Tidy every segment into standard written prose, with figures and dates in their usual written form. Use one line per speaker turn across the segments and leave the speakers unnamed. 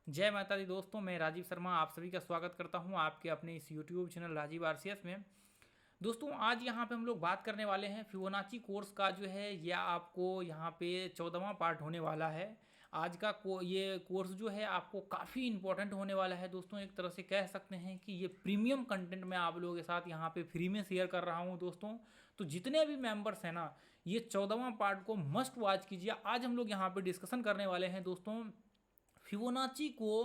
जय माता दी दोस्तों, मैं राजीव शर्मा आप सभी का स्वागत करता हूं आपके अपने इस यूट्यूब चैनल राजीव आरसीएस में। दोस्तों आज यहां पे हम लोग बात करने वाले हैं फिबोनाची कोर्स का जो है यह आपको यहां पे 14वां पार्ट होने वाला है। आज का ये कोर्स जो है आपको काफ़ी इंपॉर्टेंट होने वाला है दोस्तों। एक तरह से कह सकते हैं कि ये प्रीमियम कंटेंट मैं आप लोगों के साथ यहाँ पे फ्री में शेयर कर रहा हूँ दोस्तों। तो जितने भी मेंबर्स हैं ना, ये 14वां पार्ट को मस्ट वॉच कीजिए। आज हम लोग यहाँ पे डिस्कशन करने वाले हैं दोस्तों फिबोनाची को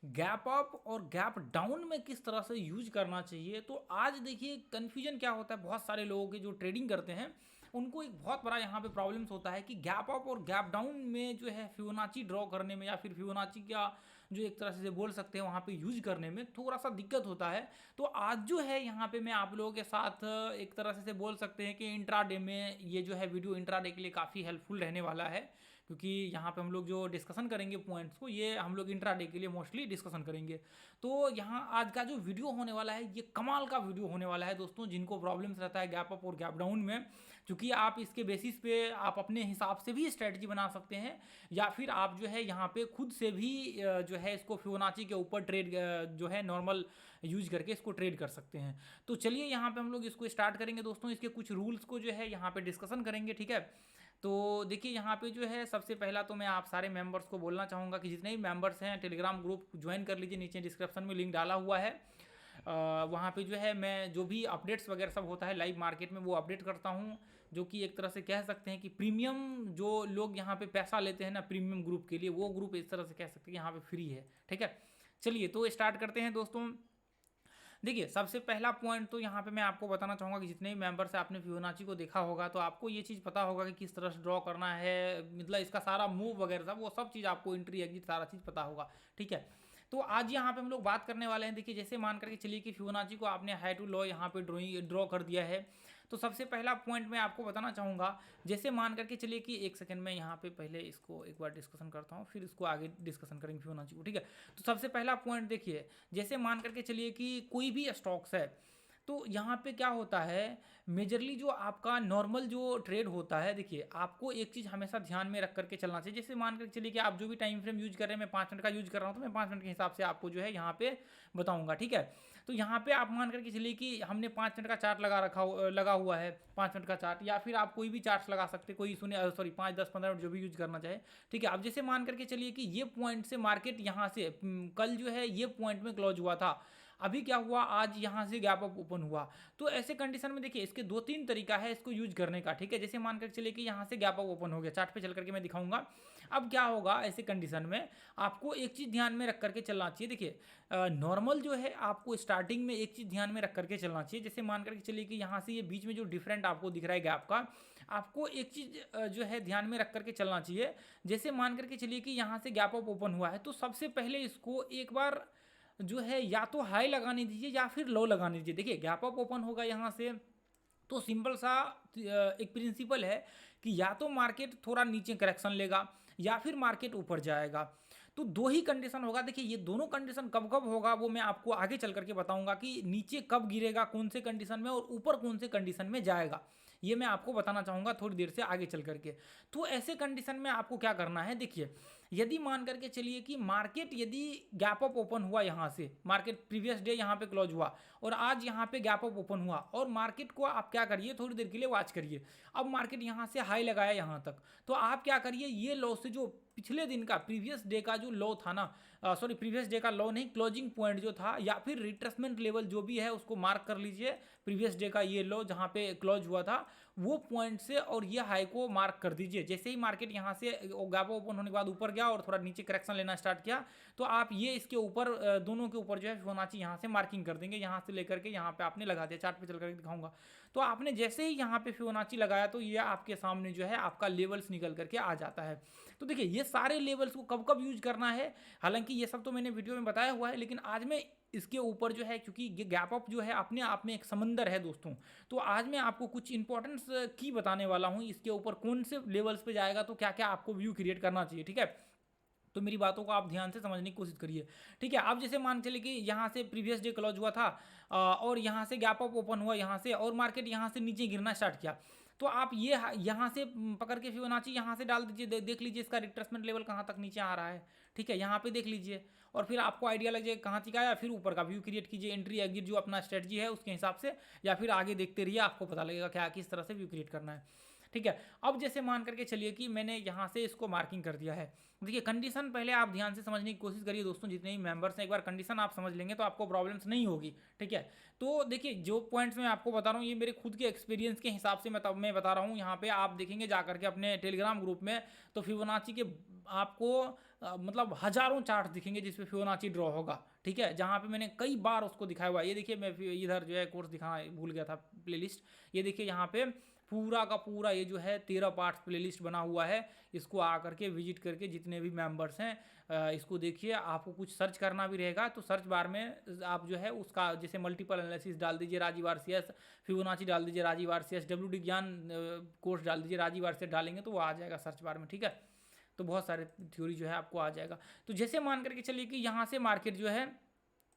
गैप अप और गैप डाउन में किस तरह से यूज करना चाहिए। तो आज देखिए कन्फ्यूजन क्या होता है, बहुत सारे लोगों के जो ट्रेडिंग करते हैं उनको एक बहुत बड़ा यहाँ पे प्रॉब्लम्स होता है कि गैप अप और गैप डाउन में जो है फिबोनाची ड्रॉ करने में या फिर फिबोनाची का जो एक तरह से बोल सकते हैं वहाँ पे यूज करने में थोड़ा सा दिक्कत होता है। तो आज जो है यहाँ पे मैं आप लोगों के साथ एक तरह से बोल सकते हैं कि इंट्राडे में ये जो है वीडियो इंट्राडे के लिए काफ़ी हेल्पफुल रहने वाला है, क्योंकि यहाँ पे हम लोग जो डिस्कशन करेंगे पॉइंट्स को ये हम लोग इंट्राडे के लिए मोस्टली डिस्कशन करेंगे। तो यहाँ आज का जो वीडियो होने वाला है ये कमाल का वीडियो होने वाला है दोस्तों। जिनको प्रॉब्लम्स रहता है गैप अप और गैप डाउन में, क्योंकि आप इसके बेसिस पे आप अपने हिसाब से भी स्ट्रेटजी बना सकते हैं या फिर आप जो है यहाँ पे खुद से भी जो है इसको फिबोनाची के ऊपर ट्रेड जो है नॉर्मल यूज करके इसको ट्रेड कर सकते हैं। तो चलिए यहाँ पे हम लोग इसको स्टार्ट करेंगे दोस्तों। इसके कुछ रूल्स को जो है यहाँ पे डिस्कशन करेंगे, ठीक है। तो देखिए यहाँ पे जो है सबसे पहला तो मैं आप सारे मेंबर्स को बोलना चाहूँगा कि जितने भी मेंबर्स हैं टेलीग्राम ग्रुप ज्वाइन कर लीजिए। नीचे डिस्क्रिप्शन में लिंक डाला हुआ है। वहाँ पे जो है मैं जो भी अपडेट्स वगैरह सब होता है लाइव मार्केट में वो अपडेट करता हूँ, जो कि एक तरह से कह सकते हैं कि प्रीमियम जो लोग यहाँ पे पैसा लेते हैं ना प्रीमियम ग्रुप के लिए, वो ग्रुप इस तरह से कह सकते हैं यहाँ पे फ्री है, ठीक है। चलिए तो स्टार्ट करते हैं दोस्तों। देखिए सबसे पहला पॉइंट तो यहाँ पे मैं आपको बताना चाहूँगा कि जितने भी मेंबर्स हैं आपने फिबोनाची को देखा होगा तो आपको ये चीज़ पता होगा कि किस तरह से ड्रॉ करना है, मतलब इसका सारा मूव वगैरह सब वो सब चीज़ आपको एंट्री एग्जिट सारा चीज़ पता होगा, ठीक है। तो आज यहाँ पे हम लोग बात करने वाले हैं। देखिए जैसे मान करके चलिए कि फिबोनाची को आपने हाई टू लो यहाँ पे ड्रॉ कर दिया है। तो सबसे पहला पॉइंट मैं आपको बताना चाहूँगा, जैसे मान करके चलिए कि एक सेकंड में यहाँ पे पहले इसको एक बार डिस्कशन करता हूँ फिर इसको आगे डिस्कशन करेंगे फिबोनाची को, ठीक है। तो सबसे पहला पॉइंट देखिए, जैसे मान करके चलिए कि कोई भी स्टॉक्स है तो यहाँ पे क्या होता है, मेजरली जो आपका नॉर्मल जो ट्रेड होता है, देखिए आपको एक चीज़ हमेशा ध्यान में रख करके चलना चाहिए। जैसे मान करके चलिए कि आप जो भी टाइम फ्रेम यूज कर रहे हैं, मैं 5 मिनट का यूज कर रहा हूँ तो मैं 5 मिनट के हिसाब से आपको जो है यहाँ पे बताऊंगा, ठीक है। तो यहाँ पे आप मान करके चलिए कि हमने 5 मिनट का चार्ट लगा हुआ है, 5 मिनट का चार्ट, या फिर आप कोई भी चार्ट लगा सकते, कोई सुने सॉरी 5 10 15 मिनट जो भी यूज करना चाहे, ठीक है। अब जैसे मान करके चलिए कि ये पॉइंट से मार्केट यहाँ से कल जो है ये पॉइंट में क्लोज हुआ था, अभी क्या हुआ आज यहाँ से गैप अप ओपन हुआ। तो ऐसे कंडीशन में देखिए इसके 2-3 तरीका है इसको यूज करने का, ठीक है। जैसे मान कर चलिए कि यहाँ से गैप अप ओपन हो गया, चार्ट पे चल करके मैं दिखाऊंगा। अब क्या होगा ऐसे कंडीशन में, आपको एक चीज़ ध्यान में रख करके चलना चाहिए। देखिए नॉर्मल जो है आपको स्टार्टिंग में एक चीज़ ध्यान में रख करके चलना चाहिए। जैसे मान करके चलिए कि यहाँ से ये बीच में जो डिफरेंट आपको दिख रहा है गैप का, आपको एक चीज़ जो है ध्यान में रख करके चलना चाहिए। जैसे मान करके चलिए कि यहाँ से गैप अप ओपन हुआ है तो सबसे पहले इसको एक बार जो है या तो हाई लगाने दीजिए या फिर लो लगाने दीजिए। देखिए गैप अप ओपन होगा यहाँ से तो सिंपल सा एक प्रिंसिपल है कि या तो मार्केट थोड़ा नीचे करेक्शन लेगा या फिर मार्केट ऊपर जाएगा। तो दो ही कंडीशन होगा। देखिए ये दोनों कंडीशन कब कब होगा वो मैं आपको आगे चल करके बताऊंगा कि नीचे कब गिरेगा कौन से कंडीशन में और ऊपर कौन से कंडीशन में जाएगा, ये मैं आपको बताना चाहूँगा थोड़ी देर से आगे चल करके। तो ऐसे कंडीशन में आपको क्या करना है, देखिए यदि मान करके चलिए कि मार्केट यदि गैप अप ओपन हुआ, यहाँ से मार्केट प्रीवियस डे यहाँ पे क्लोज हुआ और आज यहाँ पे गैप अप ओपन हुआ, और मार्केट को आप क्या करिए थोड़ी देर के लिए वॉच करिए। अब मार्केट यहाँ से हाई लगाया यहाँ तक, तो आप क्या करिए ये लो से जो पिछले दिन का प्रीवियस डे का जो लो था ना, सॉरी प्रीवियस डे का लो नहीं, क्लोजिंग पॉइंट जो था या फिर रिट्रेसमेंट लेवल जो भी है उसको मार्क कर लीजिए। प्रीवियस डे का ये लो जहाँ पे क्लोज हुआ था वो पॉइंट से और ये हाई को मार्क कर दीजिए। जैसे ही मार्केट यहाँ से गैप ओपन होने के बाद ऊपर गया और थोड़ा नीचे करेक्शन लेना स्टार्ट किया तो आप ये इसके ऊपर दोनों के ऊपर जो है फिबोनाची यहाँ से मार्किंग कर देंगे, यहाँ से लेकर के यहाँ पे आपने लगा दिया। चार्ट पे चल करके दिखाऊंगा। तो आपने जैसे ही यहाँ पे फिबोनाची लगाया तो ये आपके सामने जो है आपका लेवल्स निकल करके आ जाता है। तो देखिए ये सारे लेवल्स को कब कब यूज करना है, हालांकि ये सब तो मैंने वीडियो में बताया हुआ है, लेकिन आज मैं इसके ऊपर जो है, क्योंकि ये गैप अप जो है अपने आप में एक समंदर है दोस्तों, तो आज मैं आपको कुछ इंपॉर्टेंस की बताने वाला हूँ इसके ऊपर कौन से लेवल्स पे जाएगा तो क्या क्या आपको व्यू क्रिएट करना चाहिए, ठीक है। तो मेरी बातों को आप ध्यान से समझने की कोशिश करिए, ठीक है। अब जैसे मान चलिए कि यहाँ से प्रीवियस डे क्लोज हुआ था और यहाँ से गैप अप ओपन हुआ यहाँ से और मार्केट यहाँ से नीचे गिरना स्टार्ट किया, तो आप ये यहाँ से पकड़ के फिबोनाची यहाँ से डाल दीजिए, देख लीजिए इसका रिट्रेसमेंट लेवल कहाँ तक नीचे आ रहा है। ठीक है, यहाँ पे देख लीजिए और फिर आपको आइडिया लग जाएगा कहाँ तक आया, फिर ऊपर का व्यू क्रिएट कीजिए, एंट्री एग्जिट जो अपना स्ट्रेटजी है उसके हिसाब से, या फिर आगे देखते रहिए, आपको पता लगेगा क्या किस तरह से व्यू क्रिएट करना है। ठीक है, अब जैसे मान करके चलिए कि मैंने यहाँ से इसको मार्किंग कर दिया है। देखिए कंडीशन पहले आप ध्यान से समझने की कोशिश करिए दोस्तों, जितने भी मेंबर्स हैं, एक बार कंडीशन आप समझ लेंगे तो आपको प्रॉब्लम्स नहीं होगी। ठीक है, तो देखिए जो पॉइंट्स मैं आपको बता रहा हूँ ये मेरे खुद के एक्सपीरियंस के हिसाब से मैं बता रहा हूँ। यहाँ पे आप देखेंगे जा करके अपने टेलीग्राम ग्रुप में, तो फिबोनाची के आपको मतलब हजारों चार्ट दिखेंगे जिसपे फिबोनाची ड्रॉ होगा। ठीक है, जहाँ पे मैंने कई बार उसको दिखाया हुआ है। ये देखिए मैं इधर जो है कोर्स दिखाना भूल गया था, प्लेलिस्ट, ये देखिए यहाँ पे पूरा का पूरा ये जो है 13 पार्ट्स प्लेलिस्ट बना हुआ है। इसको आकर के विजिट करके जितने भी मेंबर्स हैं इसको देखिए। आपको कुछ सर्च करना भी रहेगा तो सर्च बार में आप जो है उसका जैसे मल्टीपल एनालिसिस डाल दीजिए राजीव आरसीएस, फिबोनाची डाल दीजिए राजीव आरसीएस, WD ज्ञान कोर्स डाल दीजिए राजीव आरसीएस, डालेंगे तो वो आ जाएगा सर्च बार में। ठीक है, तो बहुत सारे थ्योरी जो है आपको आ जाएगा। तो जैसे मान करके चलिए कि यहाँ से मार्केट जो है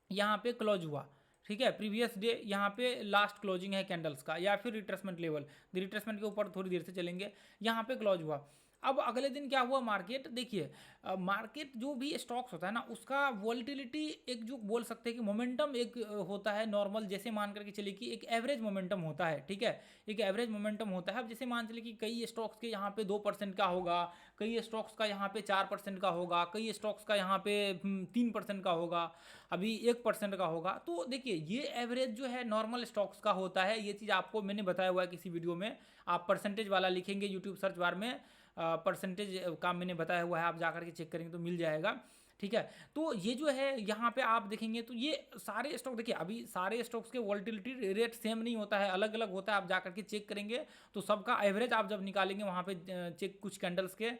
यहाँ पे क्लोज हुआ। ठीक है, प्रीवियस डे यहाँ पे लास्ट क्लोजिंग है कैंडल्स का, या फिर रिट्रेसमेंट लेवल, रिट्रेसमेंट के ऊपर थोड़ी देर से चलेंगे, यहाँ पे क्लोज हुआ। अब अगले दिन क्या हुआ मार्केट, देखिए मार्केट जो भी स्टॉक्स होता है ना उसका वॉलिटिलिटी एक जो बोल सकते हैं कि मोमेंटम एक होता है नॉर्मल, जैसे मान करके चलिए कि एक एवरेज मोमेंटम होता है। ठीक है, एक एवरेज मोमेंटम होता है। अब जैसे मान चलिए कि कई स्टॉक्स के यहाँ पे 2% का होगा, कई स्टॉक्स का यहाँ पे 4% का होगा, कई स्टॉक्स का यहाँ पे 3% का होगा, अभी 1% का होगा। तो देखिए ये एवरेज जो है नॉर्मल स्टॉक्स का होता है। ये चीज़ आपको मैंने बताया हुआ है किसी वीडियो में, आप परसेंटेज वाला लिखेंगे यूट्यूब सर्च बार में, परसेंटेज का मैंने बताया हुआ है, आप जाकर के चेक करेंगे तो मिल जाएगा। ठीक है, तो ये जो है यहाँ पे आप देखेंगे तो ये सारे स्टॉक, देखिए अभी सारे स्टॉक्स के वॉलिटिलिटी रेट सेम नहीं होता है, अलग अलग होता है। आप जाकर के चेक करेंगे तो सबका एवरेज आप जब निकालेंगे वहाँ पे चेक कुछ कैंडल्स के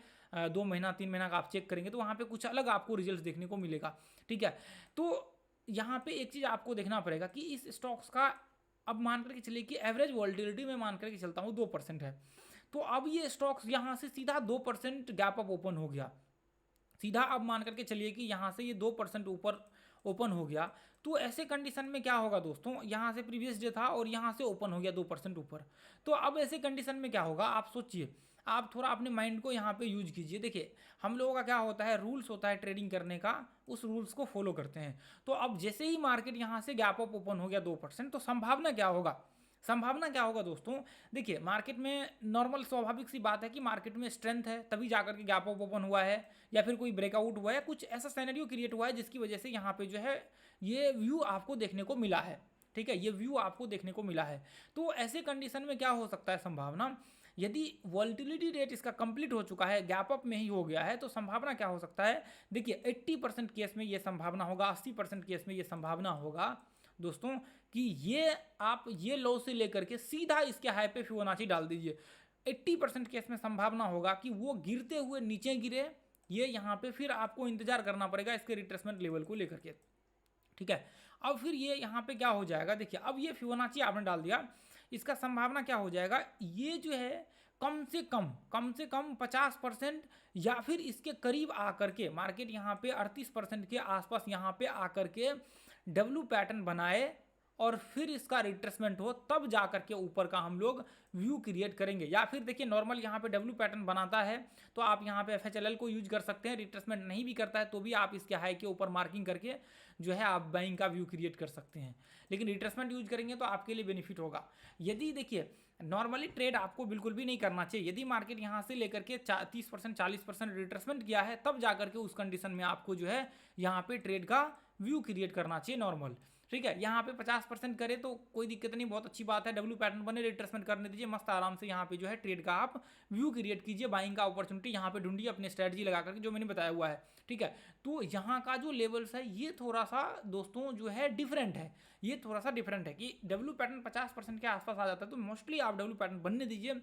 2 महीना 3 महीना का आप चेक करेंगे तो वहाँ पे कुछ अलग आपको रिजल्ट देखने को मिलेगा। ठीक है, तो यहाँ पे एक चीज़ आपको देखना पड़ेगा कि इस स्टॉक्स का, अब मान करके चलिए कि एवरेज वॉलिटिलिटी में मान करके चलता हूँ 2% है, तो अब ये स्टॉक्स यहाँ से सीधा 2% गैप अप ओपन हो गया सीधा। अब मान करके चलिए कि यहाँ से ये 2% ऊपर ओपन हो गया, तो ऐसे कंडीशन में क्या होगा दोस्तों, यहाँ से प्रीवियस डे था और यहाँ से ओपन हो गया 2% ऊपर, तो अब ऐसे कंडीशन में क्या होगा आप सोचिए। आप थोड़ा अपने माइंड को यहाँ पे यूज कीजिए। देखिए हम लोगों का क्या होता है, रूल्स होता है ट्रेडिंग करने का, उस रूल्स को फॉलो करते हैं। तो अब जैसे ही मार्केट यहाँ से गैप अप ओपन हो गया 2%, तो संभावना क्या होगा, संभावना क्या होगा दोस्तों, देखिए मार्केट में नॉर्मल स्वाभाविक सी बात है कि मार्केट में स्ट्रेंथ है तभी जाकर के गैप अप ओपन हुआ है, या फिर कोई ब्रेकआउट हुआ है, कुछ ऐसा सिनेरियो क्रिएट हुआ है जिसकी वजह से यहाँ पे जो है ये व्यू आपको देखने को मिला है। ठीक है, ये व्यू आपको देखने को मिला है। तो ऐसे कंडीशन में क्या हो सकता है संभावना, यदि वॉलिटिलिटी रेट इसका कंप्लीट हो चुका है, गैप अप में ही हो गया है, तो संभावना क्या हो सकता है, देखिए 80% केस में ये संभावना होगा, 80% केस में ये संभावना होगा दोस्तों कि ये आप ये लो से लेकर के सीधा इसके हाई पे फिबोनाची डाल दीजिए। 80% केस में संभावना होगा कि वो गिरते हुए नीचे गिरे, ये यहाँ पे फिर आपको इंतजार करना पड़ेगा इसके रिट्रेसमेंट लेवल को लेकर के। ठीक है, अब फिर ये यहाँ पे क्या हो जाएगा, देखिए अब ये फिबोनाची आपने डाल दिया, इसका संभावना क्या हो जाएगा, ये जो है कम से कम 50% या फिर इसके करीब आकर के मार्केट यहाँ पे 38% के आसपास यहाँ पे आकर के डब्ल्यू पैटर्न बनाए और फिर इसका रिट्रेसमेंट हो, तब जाकर के ऊपर का हम लोग व्यू क्रिएट करेंगे। या फिर देखिए नॉर्मल यहाँ पे डब्ल्यू पैटर्न बनाता है तो आप यहाँ पे FHLL को यूज कर सकते हैं, रिट्रेसमेंट नहीं भी करता है तो भी आप इसके हाई के ऊपर मार्किंग करके जो है आप बाइंग का व्यू क्रिएट कर सकते हैं। लेकिन रिट्रेसमेंट यूज करेंगे तो आपके लिए बेनिफिट होगा। यदि देखिए नॉर्मली ट्रेड आपको बिल्कुल भी नहीं करना चाहिए, यदि मार्केट यहाँ से लेकर के 30% 40% रिट्रेसमेंट किया है तब जाकर के उस कंडीशन में आपको जो है यहाँ पे ट्रेड का व्यू क्रिएट करना चाहिए नॉर्मल। ठीक है, यहाँ पे 50% करे तो कोई दिक्कत नहीं, बहुत अच्छी बात है, डब्ल्यू पैटर्न बने, रिट्रेसमेंट करने दीजिए, मस्त आराम से यहाँ पे जो है ट्रेड का आप व्यू क्रिएट कीजिए, बाइंग का अपॉर्चुनिटी यहाँ पे ढूंढिए अपने स्ट्रेटजी लगा करके जो मैंने बताया हुआ है। ठीक है, तो यहाँ का जो लेवल्स है ये थोड़ा सा दोस्तों जो है डिफरेंट है, ये थोड़ा सा डिफरेंट है कि डब्ल्यू पैटर्न 50% के आसपास आ जाता है तो मोस्टली आप डब्ल्यू पैटर्न बनने दीजिए,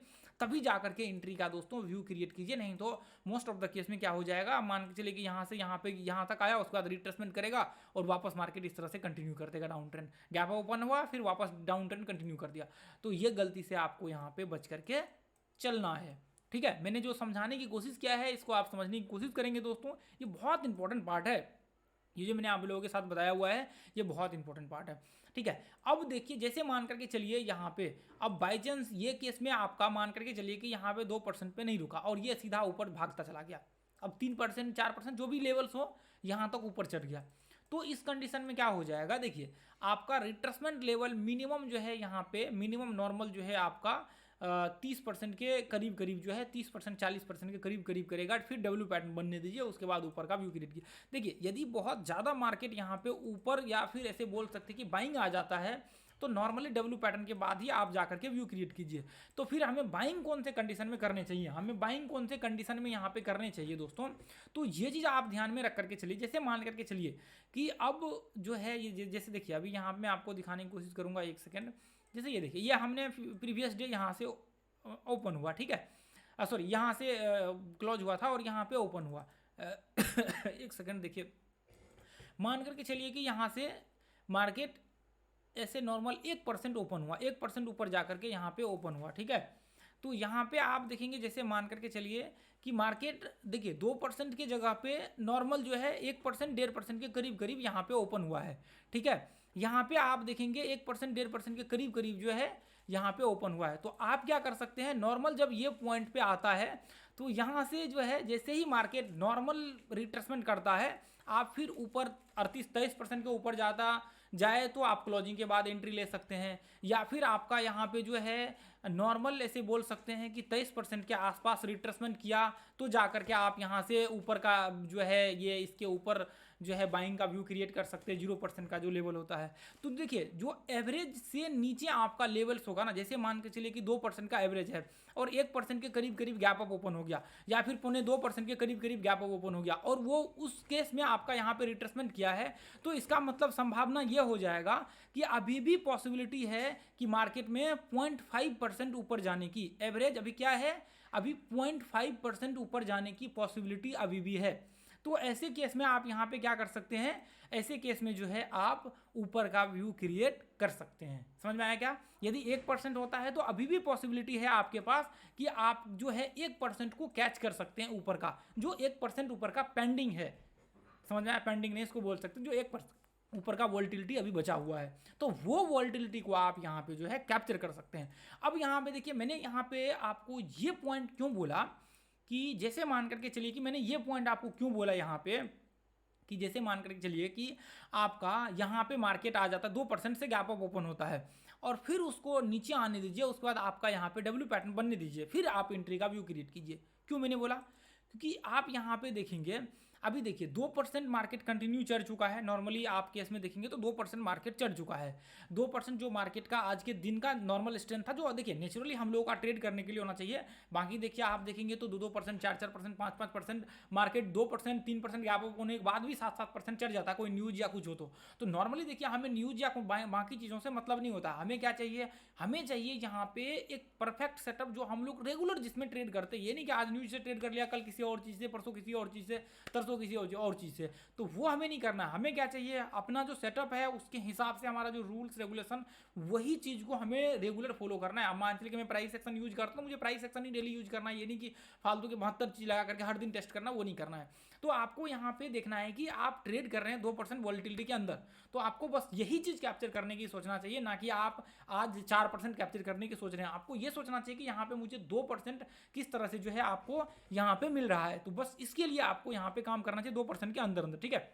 तभी जाकर के एंट्री का दोस्तों व्यू क्रिएट कीजिए। नहीं तो मोस्ट ऑफ द केस में क्या हो जाएगा, मान के चलिए कि यहाँ से यहाँ पे यहाँ तक आया, उसके बाद रिट्रेसमेंट करेगा और वापस मार्केट इस तरह से कंटिन्यू कर देगा डाउन ट्रेंड, गैप ओपन हुआ फिर वापस डाउन ट्रेंड कंटिन्यू कर दिया। तो ये गलती से आपको यहाँ पे बच करके चलना है। ठीक है, मैंने जो समझाने की कोशिश किया है इसको आप समझने की कोशिश करेंगे दोस्तों, ये बहुत इंपॉर्टेंट पार्ट है, ये जो मैंने आप लोगों के साथ बताया हुआ है ये बहुत इंपॉर्टेंट पार्ट है, ठीक है। अब देखिए जैसे मान करके चलिए यहाँ पे, अब बाई चांस ये केस में आपका मान करके चलिए कि यहाँ पे 2% पे नहीं रुका और ये सीधा ऊपर भागता चला गया, अब 3% 4% जो भी लेवल्स हो यहाँ तक ऊपर चढ़ गया, तो इस कंडीशन में क्या हो जाएगा, देखिए आपका रिट्रेसमेंट लेवल मिनिमम जो है यहाँ पे, मिनिमम नॉर्मल जो है आपका 30% के करीब करीब जो है 30% 40% के करीब करीब करेगा, फिर डब्ल्यू पैटर्न बनने दीजिए, उसके बाद ऊपर का व्यू क्रिएट कीजिए। देखिए यदि बहुत ज़्यादा मार्केट यहाँ पे ऊपर या फिर ऐसे बोल सकते हैं कि बाइंग आ जाता है, तो नॉर्मली डब्ल्यू पैटर्न के बाद ही आप जाकर के व्यू क्रिएट कीजिए। तो फिर हमें बाइंग कौन से कंडीशन में करने चाहिए, हमें बाइंग कौन से कंडीशन में यहाँ पे करने चाहिए दोस्तों, तो ये चीज़ आप ध्यान में रख करके चलिए। जैसे मान करके चलिए कि अब जो है ये जैसे देखिए अभी यहाँ मैं आपको दिखाने की कोशिश करूँगा, एक सेकेंड। जैसे ये देखिए ये हमने प्रीवियस डे यहाँ से ओपन हुआ, ठीक है, सॉरी यहाँ से क्लोज हुआ था और यहाँ पे ओपन हुआ। एक सेकंड देखिए, मान करके चलिए कि यहाँ से मार्केट ऐसे नॉर्मल 1% ओपन हुआ, 1% ऊपर जा करके यहाँ पे ओपन हुआ, ठीक है। तो यहाँ पे आप देखेंगे जैसे मान करके चलिए कि मार्केट देखिए 2% की जगह पे नॉर्मल जो है 1% 1.5% के करीब करीब यहाँ पे ओपन हुआ है, ठीक है। यहाँ पे आप देखेंगे 1% 1.5% के करीब करीब जो है यहाँ पे ओपन हुआ है। तो आप क्या कर सकते हैं, नॉर्मल जब ये पॉइंट पे आता है तो यहाँ से जो है जैसे ही मार्केट नॉर्मल रिट्रेसमेंट करता है, आप फिर ऊपर 38-23% के ऊपर जाए तो आप क्लोजिंग के बाद एंट्री ले सकते हैं, या फिर आपका यहाँ पे जो है नॉर्मल ऐसे बोल सकते हैं कि 23% के आसपास रिट्रेसमेंट किया तो जाकर के आप यहाँ से ऊपर का जो है ये इसके ऊपर जो है बाइंग का व्यू क्रिएट कर सकते हैं 0% का जो लेवल होता है। तो देखिए जो एवरेज से नीचे आपका लेवल्स होगा ना, जैसे मान के चलिए कि 2% का एवरेज है और 1% के करीब करीब गैप अप ओपन हो गया, या फिर 0.25% के करीब करीब गैप अप ओपन हो गया और वो उस केस में आपका यहाँ पे रिट्रेसमेंट किया है, तो इसका मतलब संभावना ये हो जाएगा कि अभी भी पॉसिबिलिटी है कि मार्केट में 0.5% ऊपर जाने की, एवरेज अभी क्या है, अभी 0.5% ऊपर जाने की पॉसिबिलिटी अभी भी है। तो ऐसे केस में आप यहाँ पे क्या कर सकते हैं, ऐसे केस में जो है आप ऊपर का व्यू क्रिएट कर सकते हैं। समझ में आया क्या? यदि 1% होता है तो अभी भी पॉसिबिलिटी है आपके पास कि आप जो है 1% को कैच कर सकते हैं ऊपर का, जो 1% ऊपर का पेंडिंग है। समझ में आया? पेंडिंग नहीं इसको बोल सकते, जो 1% ऊपर का वोल्टिलिटी अभी बचा हुआ है, तो वो वोल्टिलिटी को आप यहाँ पे जो है कैप्चर कर सकते हैं। अब यहाँ पे देखिए मैंने यहाँ पे आपको ये पॉइंट क्यों बोला कि जैसे मान करके चलिए कि मैंने ये पॉइंट आपको क्यों बोला यहाँ पे कि जैसे मान करके चलिए कि आपका यहाँ पे मार्केट आ जाता है 2% से गैप अप ओपन होता है और फिर उसको नीचे आने दीजिए, उसके बाद आपका यहाँ पे डब्ल्यू पैटर्न बनने दीजिए, फिर आप एंट्री का व्यू क्रिएट कीजिए। क्यों मैंने बोला, क्योंकि आप यहाँ पे देखेंगे अभी देखिए 2% मार्केट कंटिन्यू चढ़ चुका है, नॉर्मली आप केस में देखेंगे तो 2% मार्केट चढ़ चुका है। 2% जो मार्केट का आज के दिन का नॉर्मल स्ट्रेंथ था, जो देखिए नेचुरली हम लोगों का ट्रेड करने के लिए होना चाहिए। बाकी देखिए आप देखेंगे तो 2-2%, 4-4%, 5-5% मार्केट 2%, 3% गैप अप होने के बाद भी 7-7% चढ़ जाता है, कोई न्यूज या कुछ हो तो नॉर्मली देखिए हमें न्यूज या बाकी चीज़ों से मतलब नहीं होता। हमें क्या चाहिए, हमें चाहिए यहाँ पे एक परफेक्ट सेटअप जो हम लोग रेगुलर जिसमें ट्रेड करते हैं। ये नहीं कि आज न्यूज से ट्रेड कर लिया, कल किसी और चीज़ से, परसों किसी और चीज़ से, तरसों किसी और चीज़ से, तो वो हमें नहीं करना। हमें क्या चाहिए, अपना जो सेटअप है उसके हिसाब से हमारा जो रूल्स रेगुलेशन, वही चीज़ को हमें रेगुलर फॉलो करना है। मान चलिए कि मैं प्राइस एक्शन यूज करता हूँ, मुझे प्राइस एक्शन ही डेली यूज करना है, ये नहीं कि फालतू के 72 चीज़ लगा करके हर दिन टेस्ट करना, वो नहीं करना है। तो आपको यहाँ पे देखना है कि आप ट्रेड कर रहे हैं 2% वॉलेटिलिटी के अंदर, तो आपको बस यही चीज़ कैप्चर करने की सोचना चाहिए, ना कि आप आज 4% कैप्चर करने की सोच रहे हैं। आपको ये सोचना चाहिए कि यहाँ पे मुझे 2% किस तरह से जो है आपको यहाँ पे मिल रहा है, तो बस इसके लिए आपको यहाँ पे काम करना चाहिए 2% के अंदर अंदर, ठीक है।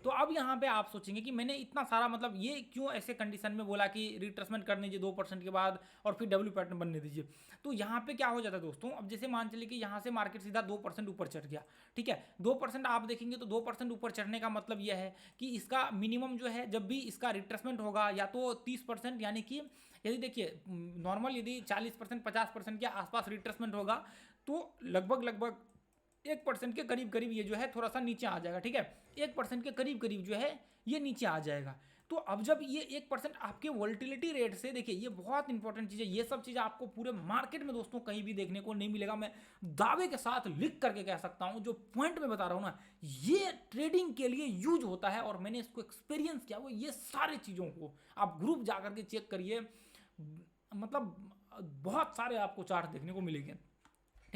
तो अब यहाँ पे आप सोचेंगे कि मैंने इतना सारा मतलब ये क्यों ऐसे कंडीशन में बोला कि रिट्रेसमेंट कर दीजिए 2% के बाद और फिर डब्ल्यू पैटर्न बनने दीजिए। तो यहाँ पे क्या हो जाता है दोस्तों, अब जैसे मान चलिए कि यहाँ से मार्केट सीधा 2% ऊपर चढ़ गया, ठीक है। 2% आप देखेंगे तो 2% ऊपर चढ़ने का मतलब यह है कि इसका मिनिमम जो है, जब भी इसका रिट्रेसमेंट होगा या तो 30%, यानी कि यदि देखिए नॉर्मल यदि 40% 50% के आसपास रिट्रेसमेंट होगा तो लगभग 1% के करीब करीब ये जो है थोड़ा सा नीचे आ जाएगा, ठीक है। 1% के करीब करीब जो है ये नीचे आ जाएगा। तो अब जब ये 1% आपके वोल्टिलिटी रेट से, देखिए ये बहुत इंपॉर्टेंट चीज़ है, ये सब चीज़ आपको पूरे मार्केट में दोस्तों कहीं भी देखने को नहीं मिलेगा। मैं दावे के साथ लिख करके कह सकता हूँ, जो पॉइंट में बता रहा हूँ ना, ये ट्रेडिंग के लिए यूज होता है और मैंने इसको एक्सपीरियंस किया। वो ये सारी चीज़ों को आप ग्रुप जा करके चेक करिए, मतलब बहुत सारे आपको चार्ट देखने को मिलेंगे,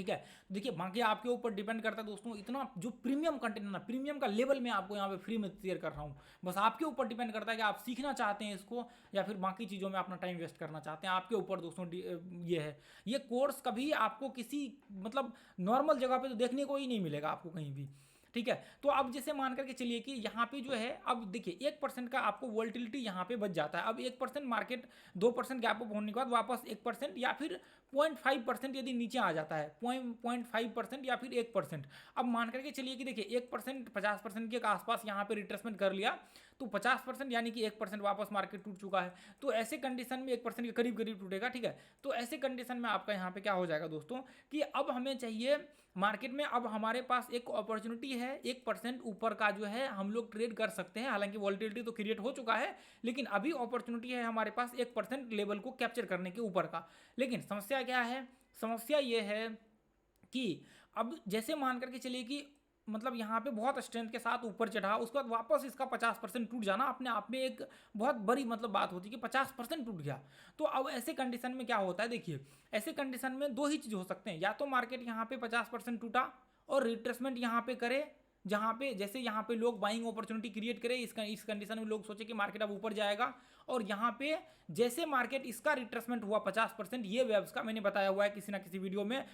ठीक है। तो देखिए बाकी आपके ऊपर डिपेंड करता है दोस्तों, इतना जो प्रीमियम कंटेंट है ना, प्रीमियम का लेवल मैं आपको यहाँ पे फ्री में शेयर कर रहा हूँ। बस आपके ऊपर डिपेंड करता है कि आप सीखना चाहते हैं इसको या फिर बाकी चीज़ों में अपना टाइम वेस्ट करना चाहते हैं, आपके ऊपर दोस्तों ये है। ये कोर्स कभी आपको किसी मतलब नॉर्मल जगह पे तो देखने को ही नहीं मिलेगा आपको कहीं भी, ठीक है। तो अब जैसे मान करके चलिए कि यहाँ पे जो है, अब देखिए 1% का आपको वोल्टिलिटी यहाँ पे बच जाता है। अब 1% मार्केट 2% गैप अप होने के बाद वापस 1% या फिर 0.5% यदि नीचे आ जाता है, 0.5% या फिर 1%। अब मान करके चलिए कि देखिए 1% 50% के आसपास यहाँ पे रिट्रेसमेंट कर लिया, तो 50% यानी कि 1% वापस मार्केट टूट चुका है। तो ऐसे कंडीशन में 1% के करीब करीब टूटेगा, ठीक है। तो ऐसे कंडीशन में आपका यहाँ पे क्या हो जाएगा दोस्तों कि अब हमें चाहिए मार्केट में, अब हमारे पास एक अपॉर्चुनिटी है 1% ऊपर का जो है हम लोग ट्रेड कर सकते हैं। हालांकि वॉल्टिलिटी तो क्रिएट हो चुका है, लेकिन अभी अपॉर्चुनिटी है हमारे पास 1% लेवल को कैप्चर करने के ऊपर का। लेकिन समस्या क्या है, समस्या ये है कि अब जैसे मान करके चलिए कि मतलब यहाँ पे बहुत स्ट्रेंथ के साथ ऊपर चढ़ा, उसके बाद वापस इसका 50% टूट जाना अपने आप में एक बहुत बड़ी मतलब बात होती है कि 50% टूट गया। तो अब ऐसे कंडीशन में क्या होता है, देखिए ऐसे कंडीशन में दो ही चीज़ हो सकते हैं, या तो मार्केट यहाँ पे 50% टूटा और रिट्रेसमेंट यहाँ पे करे, जहाँ पे जैसे यहाँ पे लोग बाइंग अपॉर्चुनिटी क्रिएट करे, इस कंडीशन में लोग सोचे कि मार्केट अब ऊपर जाएगा, और यहाँ पे जैसे मार्केट इसका रिट्रेसमेंट हुआ 50%, ये वेव्स का मैंने बताया हुआ है किसी ना किसी वीडियो में,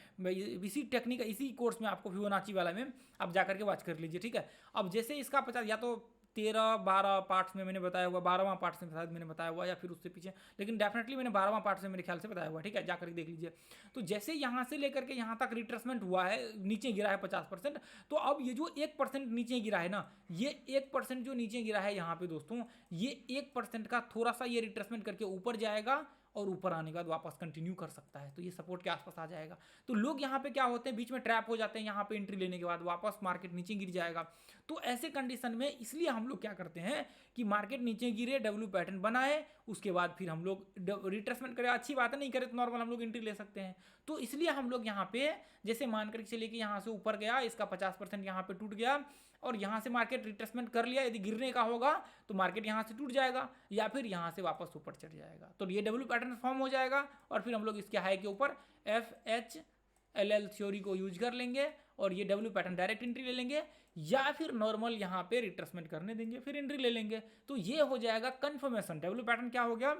इसी टेक्निक इसी कोर्स में आपको फिबोनाची वाला में आप जाकर के वॉच कर लीजिए, ठीक है। अब जैसे इसका 50 या तो 13-12 पार्ट्स में मैंने बताया हुआ, 12वां पार्ट्स में शायद मैंने बताया हुआ या फिर उससे पीछे, लेकिन डेफिनेटली मैंने 12वां पार्ट्स में मेरे ख्याल से बताया हुआ, ठीक है, जाकर के देख लीजिए। तो जैसे यहाँ से लेकर के यहाँ तक रिट्रेसमेंट हुआ है, नीचे गिरा है 50%, तो अब ये जो 1% नीचे गिरा है ना, ये 1% जो नीचे गिरा है यहाँ पे दोस्तों, ये 1% का थोड़ा सा ये रिट्रेसमेंट करके ऊपर जाएगा और ऊपर आने के बाद वापस कंटिन्यू कर सकता है, तो ये सपोर्ट के आसपास आ जाएगा। तो लोग यहाँ पे क्या होते हैं, बीच में ट्रैप हो जाते हैं, यहाँ पे एंट्री लेने के बाद वापस मार्केट नीचे गिर जाएगा। तो ऐसे कंडीशन में इसलिए हम लोग क्या करते हैं कि मार्केट नीचे गिरे, डब्ल्यू पैटर्न बनाए, उसके बाद फिर हम लोग रिट्रेसमेंट करें, अच्छी बात है, नहीं करे तो नॉर्मल हम लोग एंट्री ले सकते हैं। तो इसलिए हम लोग यहाँ पे जैसे मान कर चलिए कि यहाँ से ऊपर गया, इसका 50% यहाँ पे टूट गया और यहाँ से मार्केट रिट्रेसमेंट कर लिया, यदि गिरने का होगा तो मार्केट यहाँ से टूट जाएगा या फिर यहाँ से वापस ऊपर चढ़ जाएगा, तो ये डब्ल्यू पैटर्न फॉर्म हो जाएगा और फिर हम लोग इसके हाई के ऊपर FHLL थ्योरी को यूज कर लेंगे और ये डब्ल्यू पैटर्न डायरेक्ट एंट्री ले लेंगे, या फिर नॉर्मल यहाँ पे रिट्रेसमेंट करने देंगे फिर एंट्री ले लेंगे। तो ये हो जाएगा कन्फर्मेशन। डब्ल्यू पैटर्न क्या हो गया,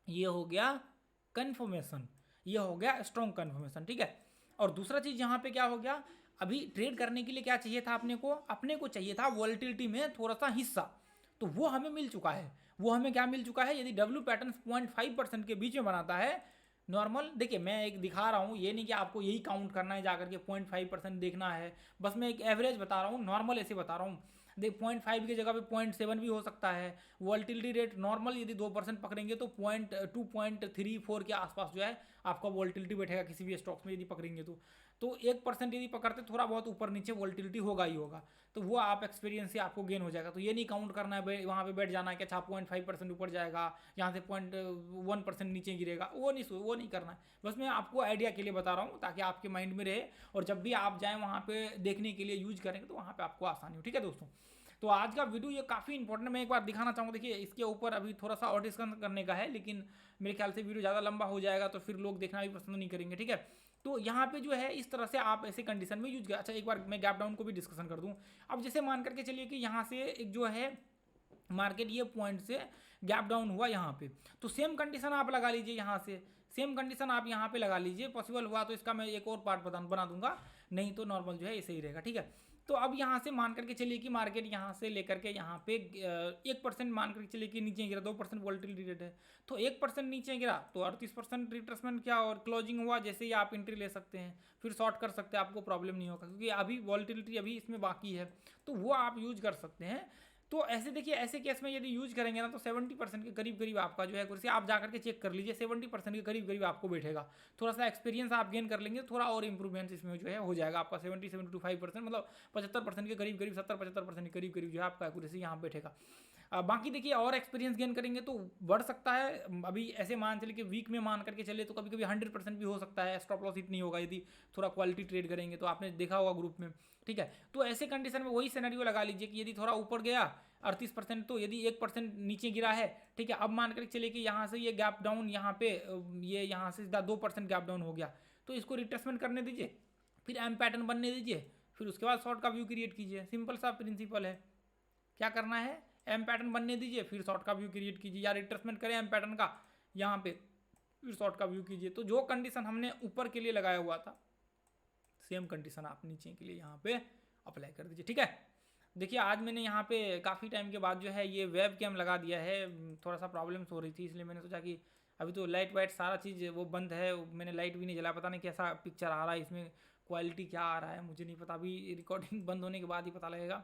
ये हो गया कन्फर्मेशन, ये हो गया स्ट्रॉन्ग कन्फर्मेशन, ठीक है। और दूसरा चीज यहाँ पे क्या हो गया, अभी ट्रेड करने के लिए क्या चाहिए था अपने को चाहिए था वॉलेटिलिटी में थोड़ा सा हिस्सा, तो वो हमें मिल चुका है। वो हमें क्या मिल चुका है, यदि डब्ल्यू पैटर्न 0.5% के बीच में बनाता है नॉर्मल, देखिए मैं एक दिखा रहा हूँ, ये नहीं कि आपको यही काउंट करना है जाकर के 0.5% देखना है, बस मैं एक एवरेज बता रहा हूँ, नॉर्मल ऐसे बता रहा हूँ। देख 0.5 की जगह पे 0.7 भी हो सकता है। वॉल्टिलिटी रेट नॉर्मल यदि 2% पकड़ेंगे तो 2.34 के आसपास जो है आपका वॉल्टिलिटी बैठेगा किसी भी स्टॉक्स में यदि पकड़ेंगे तो 1% यदि पकड़ते थोड़ा बहुत ऊपर नीचे वॉल्टिलिटी होगा ही होगा, तो वो आप एक्सपीरियंस से आपको गेन हो जाएगा। तो ये नहीं काउंट करना है वहाँ पे बैठ जाना है कि अच्छा 0.5% ऊपर जाएगा, यहाँ से 0.1% नीचे गिरेगा, वो नहीं करना है। बस मैं आपको आइडिया के लिए बता रहा हूँ ताकि आपके माइंड में रहे और जब भी आप जाएँ वहाँ पे देखने के लिए यूज करेंगे तो वहाँ पर आपको आसानी हो, ठीक है दोस्तों। तो आज का वीडियो ये काफ़ी इंपॉर्टेंट, मैं एक बार दिखाना चाहूँगा। देखिए इसके ऊपर अभी थोड़ा सा और डिस्कशन करने का है, लेकिन मेरे ख्याल से वीडियो ज़्यादा लंबा हो जाएगा तो फिर लोग देखना भी पसंद नहीं करेंगे, ठीक है। तो यहाँ पे जो है इस तरह से आप ऐसे कंडीशन में यूज कर। अच्छा एक बार मैं गैप डाउन को भी डिस्कशन कर दूँ। अब जैसे मान करके चलिए कि यहाँ से एक जो है मार्केट ये पॉइंट से गैप डाउन हुआ यहाँ पे, तो सेम कंडीशन आप लगा लीजिए, यहाँ से सेम कंडीशन आप यहाँ पे लगा लीजिए। पॉसिबल हुआ तो इसका मैं एक और पार्ट बना दूंगा, नहीं तो नॉर्मल जो है ऐसे ही रहेगा, ठीक है। तो अब यहाँ से मान करके चलिए कि मार्केट यहाँ से लेकर के यहाँ पे 1% मान करके चलिए कि नीचे गिरा, 2% वॉल्टिलिटी रेट है, तो 1% नीचे गिरा तो 38% रिट्रेसमेंट क्या और क्लोजिंग हुआ, जैसे ही आप एंट्री ले सकते हैं, फिर शॉर्ट कर सकते हैं, आपको प्रॉब्लम नहीं होगा क्योंकि अभी वॉल्टिलिटी अभी इसमें बाकी है, तो वो आप यूज कर सकते हैं। तो ऐसे देखिए ऐसे केस में यदि यूज करेंगे ना तो 70% के करीब करीब आपका जो है कुर्सी आप जाकर के चेक कर लीजिए, 70% के करीब करीब आपको बैठेगा। थोड़ा सा एक्सपीरियंस आप गेन कर लेंगे, थोड़ा और इंप्रूवमेंट इसमें जो है हो जाएगा आपका 70-75%, मतलब 75% के करीब करीब 70-75% के करीब करीब जो है आपका एक्यूरेसी यहाँ बैठेगा। बाकी देखिए और एक्सपीरियंस गेन करेंगे तो बढ़ सकता है। अभी ऐसे मान चलिए कि वीक में मान करके चले तो कभी कभी 100% भी हो सकता है, स्टॉप लॉस हिट नहीं होगा यदि थोड़ा क्वालिटी ट्रेड करेंगे, तो आपने देखा होगा ग्रुप में, ठीक है। तो ऐसे कंडीशन में वही सिनेरियो लगा लीजिए कि यदि थोड़ा ऊपर गया 38%, तो यदि 1% नीचे गिरा है, ठीक है। अब मान कर चलिए कि यहाँ से ये गैप डाउन यहाँ पे ये यहाँ से 2% गैप डाउन हो गया, तो इसको रिट्रेसमेंट करने दीजिए, फिर एम पैटर्न बनने दीजिए, फिर उसके बाद शॉर्ट का व्यू क्रिएट कीजिए। सिंपल सा प्रिंसिपल है। क्या करना है, एम पैटर्न बनने दीजिए, फिर शॉर्ट का व्यू क्रिएट कीजिए, या रिट्रेसमेंट करें एम पैटर्न का यहाँ पे, फिर शॉर्ट का व्यू कीजिए। तो जो कंडीशन हमने ऊपर के लिए लगाया हुआ था, सेम कंडीशन आप नीचे के लिए यहाँ पे अप्लाई कर दीजिए। ठीक है, देखिए आज मैंने यहाँ पे काफ़ी टाइम के बाद जो है ये वेब कैम लगा दिया है। थोड़ा सा प्रॉब्लम्स हो रही थी, इसलिए मैंने सोचा कि अभी तो लाइट वाइट सारा चीज़ वो बंद है, मैंने लाइट भी नहीं जला, पता नहीं कैसा पिक्चर आ रहा है इसमें, क्वालिटी क्या आ रहा है मुझे नहीं पता, अभी रिकॉर्डिंग बंद होने के बाद ही पता लगेगा।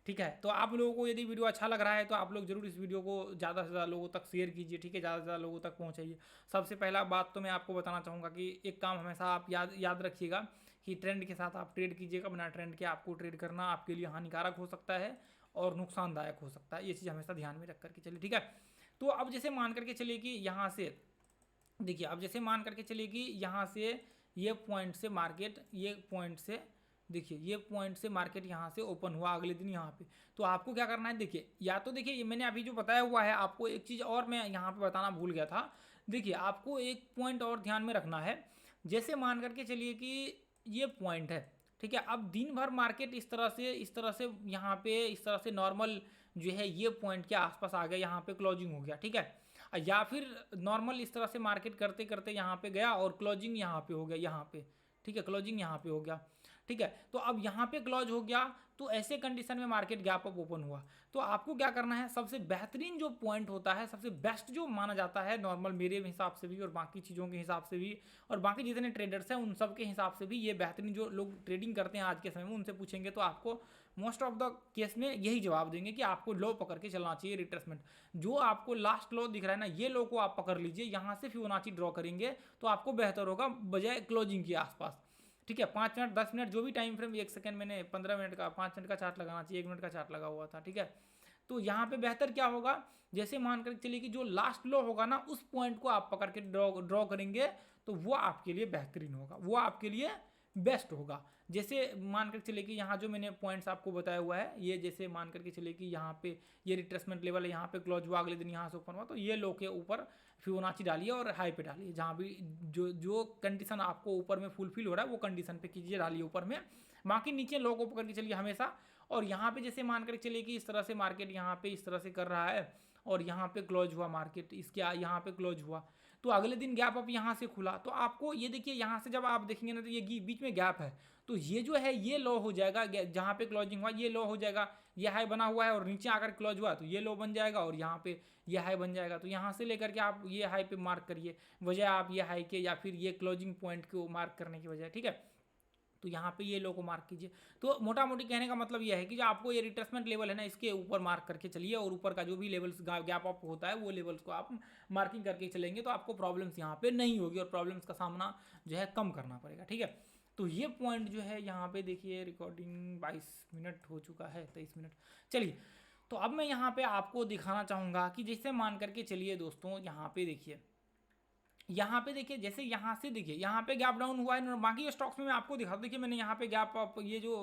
ठीक है, तो आप लोगों को यदि वीडियो अच्छा लग रहा है तो आप लोग जरूर इस वीडियो को ज़्यादा से ज़्यादा लोगों तक शेयर कीजिए। ठीक है, ज़्यादा से ज़्यादा लोगों तक पहुँचाइए। सबसे पहला बात तो मैं आपको बताना चाहूँगा कि एक काम हमेशा आप याद रखिएगा कि ट्रेंड के साथ आप ट्रेड कीजिएगा। बिना ट्रेंड के आपको ट्रेड करना आपके लिए हानिकारक हो सकता है और नुकसानदायक हो सकता है। ये चीज़ हमेशा ध्यान में रख करके चलिए। ठीक है, तो अब जैसे मान करके चलिए कि यहाँ से देखिए, अब जैसे मान करके चलिए कि यहाँ से ये पॉइंट से मार्केट, ये पॉइंट से देखिए, ये पॉइंट से मार्केट यहाँ से ओपन हुआ अगले दिन यहाँ पे, तो आपको क्या करना है, देखिए या तो देखिए ये मैंने अभी जो बताया हुआ है, आपको एक चीज़ और मैं यहाँ पे बताना भूल गया था। देखिए आपको एक पॉइंट और ध्यान में रखना है। जैसे मान करके चलिए कि ये पॉइंट है, ठीक है, अब दिन भर मार्केट इस तरह से यहाँ पे इस तरह से नॉर्मल जो है ये पॉइंट के आसपास आ गया, यहाँ पे क्लोजिंग हो गया। ठीक है, या फिर नॉर्मल इस तरह से मार्केट करते करते यहाँ पे गया और क्लोजिंग यहाँ पे हो गया, यहाँ पे। ठीक है, क्लोजिंग यहाँ पे हो गया। ठीक है, तो अब यहाँ पे क्लोज हो गया, तो ऐसे कंडीशन में मार्केट गैप अप ओपन हुआ। तो आपको क्या करना है, सबसे बेहतरीन जो पॉइंट होता है, सबसे बेस्ट जो माना जाता है नॉर्मल मेरे हिसाब से भी और बाकी चीज़ों के हिसाब से भी और बाकी जितने ट्रेडर्स हैं उन सब के हिसाब से भी, ये बेहतरीन जो लोग ट्रेडिंग करते हैं आज के समय में, उनसे पूछेंगे तो आपको मोस्ट ऑफ द केस में यही जवाब देंगे कि आपको लो पकड़ के चलना चाहिए। रिट्रेसमेंट जो आपको लास्ट लो दिख रहा है ना, ये लो को आप पकड़ लीजिए, यहाँ से फिबोनाची ड्रॉ करेंगे तो आपको बेहतर होगा बजाय क्लोजिंग के आसपास। ठीक है, 5 मिनट 10 मिनट जो भी टाइम फ्रेम, 1 सेकंड मैंने 15 मिनट का 5 मिनट का चार्ट लगाना चाहिए, 1 मिनट का चार्ट लगा हुआ था। ठीक है, तो यहाँ पे बेहतर क्या होगा, जैसे मान कर चलिए कि जो लास्ट लो होगा ना, उस पॉइंट को आप पकड़ के ड्रॉ करेंगे तो वो आपके लिए बेहतरीन होगा, वो आपके लिए बेस्ट होगा। जैसे मान कर चलिए कि यहाँ जो मैंने पॉइंट्स आपको बताया हुआ है, ये जैसे मान करके चलिए कि यहाँ पे ये रिट्रेसमेंट लेवल है, यहाँ पे क्लोज हुआ, अगले दिन यहाँ से ओपन हुआ, तो ये लो के ऊपर फिबोनाची डालिए और हाई पे डालिए, जहाँ भी जो कंडीशन आपको ऊपर में फुलफिल हो रहा है वो कंडीशन पे कीजिए, डालिए ऊपर में। बाकी नीचे लो को पकड़ के चलिए हमेशा। और यहाँ पे जैसे मान कर चलिए कि इस तरह से मार्केट यहाँ पे इस तरह से कर रहा है और यहाँ पे क्लोज हुआ मार्केट, इसके यहाँ पे क्लोज हुआ, तो अगले दिन गैप अप यहाँ से खुला, तो आपको ये देखिए यहाँ से जब आप देखेंगे ना, तो ये बीच में गैप है, तो ये जो है ये लो हो जाएगा, जहाँ पे क्लोजिंग हुआ ये लो हो जाएगा, ये हाई बना हुआ है और नीचे आकर क्लोज हुआ तो ये लो बन जाएगा और यहाँ पे ये हाई बन जाएगा। तो यहाँ से लेकर के आप ये हाई पे मार्क करिए, बजाय आप ये हाई के या फिर ये क्लोजिंग पॉइंट को मार्क करने की बजाय। ठीक है, तो यहाँ पे ये लो को मार्क कीजिए। तो मोटा मोटी कहने का मतलब यह है कि जो आपको ये रिट्रेसमेंट लेवल है ना, इसके ऊपर मार्क करके चलिए और ऊपर का जो भी लेवल्स गैप अप होता है वो लेवल्स को आप मार्किंग करके चलेंगे तो आपको प्रॉब्लम्स यहाँ पे नहीं होगी और प्रॉब्लम्स का सामना जो है कम करना पड़ेगा। ठीक है, तो ये पॉइंट जो है यहाँ पे देखिए, रिकॉर्डिंग 22 मिनट हो चुका है, 23 मिनट। चलिए, तो अब मैं यहाँ पे आपको दिखाना चाहूँगा कि जैसे मान करके चलिए दोस्तों, यहाँ पे देखिए, यहाँ पे देखिए, जैसे यहाँ से देखिए यहाँ पे गैप डाउन हुआ है, बाकी स्टॉक्स में मैं आपको दिखा, देखिए मैंने यहाँ पे गैप अप, ये जो